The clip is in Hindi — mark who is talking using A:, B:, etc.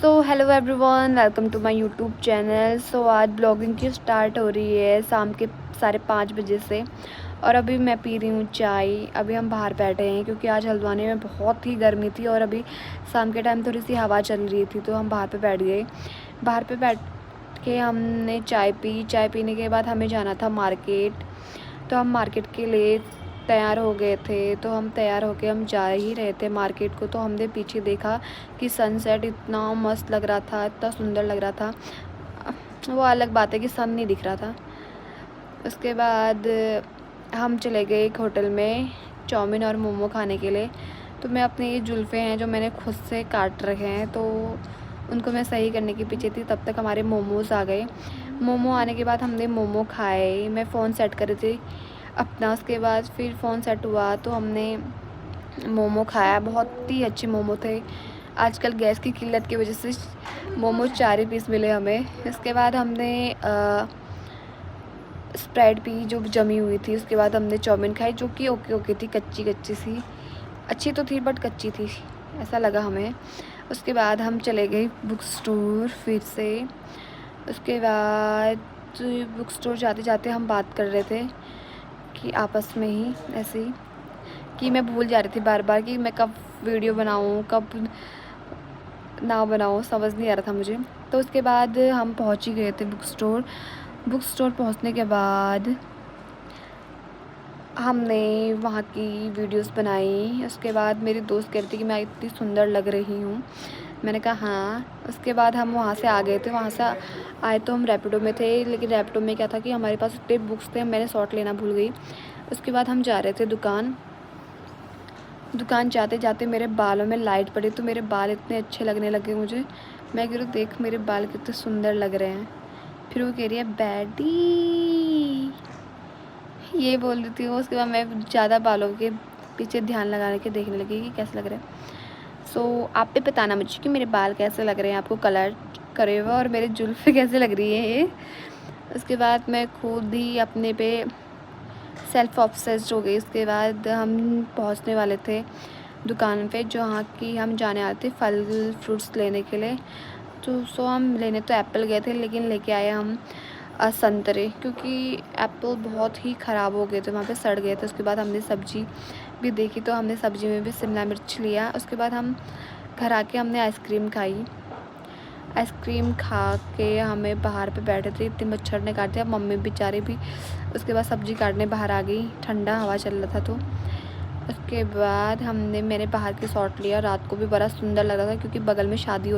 A: So hello everyone, welcome to my YouTube channel. So आज ब्लॉगिंग की स्टार्ट हो रही है शाम के 5:30 बजे से। और अभी मैं पी रही हूँ चाय। अभी हम बाहर बैठे हैं क्योंकि आज हल्द्वानी में बहुत ही गर्मी थी और अभी शाम के टाइम थोड़ी सी हवा चल रही थी, तो हम बाहर पे बैठ गए। बाहर पे बैठ के हमने चाय पी। चाय पीने के बाद हमें जाना था मार्केट, तो हम मार्केट के लिए तैयार हो गए थे। तो हम तैयार होके हम जा ही रहे थे मार्केट को, तो हमने पीछे देखा कि सनसेट इतना मस्त लग रहा था, इतना सुंदर लग रहा था। वो अलग बात है कि सन नहीं दिख रहा था। उसके बाद हम चले गए एक होटल में चाउमीन और मोमो खाने के लिए। तो मैं अपने ये जुल्फ़े हैं जो मैंने खुद से काट रखे हैं, तो उनको मैं सही करने के पीछे थी। तब तक हमारे मोमोज़ आ गए। मोमो आने के बाद हमने मोमो खाए। मैं फ़ोन सेट कर रही थी अपना। उसके बाद फिर फ़ोन सेट हुआ तो हमने मोमो खाया। बहुत ही अच्छे मोमो थे। आजकल गैस की किल्लत की वजह से मोमो 4 ही पीस मिले हमें। इसके बाद हमने स्प्राइट पी जो जमी हुई थी। उसके बाद हमने चाउमीन खाई जो कि ओके थी, कच्ची कच्ची सी। अच्छी तो थी बट कच्ची थी, ऐसा लगा हमें। उसके बाद हम चले गए बुक स्टोर फिर से। उसके बाद बुक स्टोर जाते जाते हम बात कर रहे थे कि आपस में ही ऐसे ही कि मैं भूल जा रही थी बार बार कि मैं कब वीडियो बनाऊँ कब ना बनाऊँ, समझ नहीं आ रहा था मुझे। तो उसके बाद हम पहुँच ही गए थे बुक स्टोर। बुक स्टोर पहुँचने के बाद हमने वहाँ की वीडियोस बनाई। उसके बाद मेरी दोस्त कह रही थी कि मैं इतनी सुंदर लग रही हूँ। मैंने कहा हाँ। उसके बाद हम वहाँ से आ गए थे। वहाँ से आए तो हम रैपिडो में थे, लेकिन रैपिडो में क्या था कि हमारे पास इतने बुक्स थे, मैंने शॉर्ट लेना भूल गई। उसके बाद हम जा रहे थे दुकान जाते जाते मेरे बालों में लाइट पड़ी, तो मेरे बाल इतने अच्छे लगने लगे मुझे। मैं कह रही हूँ देख मेरे बाल कितने सुंदर लग रहे हैं। फिर वो कह रही है बैडी, ये बोल रही थी वो। उसके बाद मैं ज़्यादा बालों के पीछे ध्यान लगा के देखने लगी कि कैसे लग रहे हैं। सो आप भी बताना मुझे कि मेरे बाल कैसे लग रहे हैं, आपको कलर करे हुए, और मेरे जुल्फ़े कैसे लग रही है ये। उसके बाद मैं खुद ही अपने पे सेल्फ ऑब्सेस्ड हो गई। उसके बाद हम पहुंचने वाले थे दुकान पे जहाँ की हम जाने आए थे फल फ्रूट्स लेने के लिए। तो हम लेने तो एप्पल गए थे, लेकिन लेके आए हम संतरे, क्योंकि एप्पल बहुत ही ख़राब हो गए थे, वहाँ पे सड़ गए थे। उसके बाद हमने सब्ज़ी भी देखी, तो हमने सब्ज़ी में भी शिमला मिर्च लिया। उसके बाद हम घर आके हमने आइसक्रीम खाई। आइसक्रीम खा के हमें बाहर पे बैठे थे, इतने मच्छर ने काट दिया। मम्मी बेचारी भी उसके बाद सब्ज़ी काटने बाहर आ गई, ठंडा हवा चल रहा था। तो उसके बाद मैंने बाहर के शॉट लिया। रात को भी बड़ा सुंदर लग रहा था क्योंकि बगल में शादी हो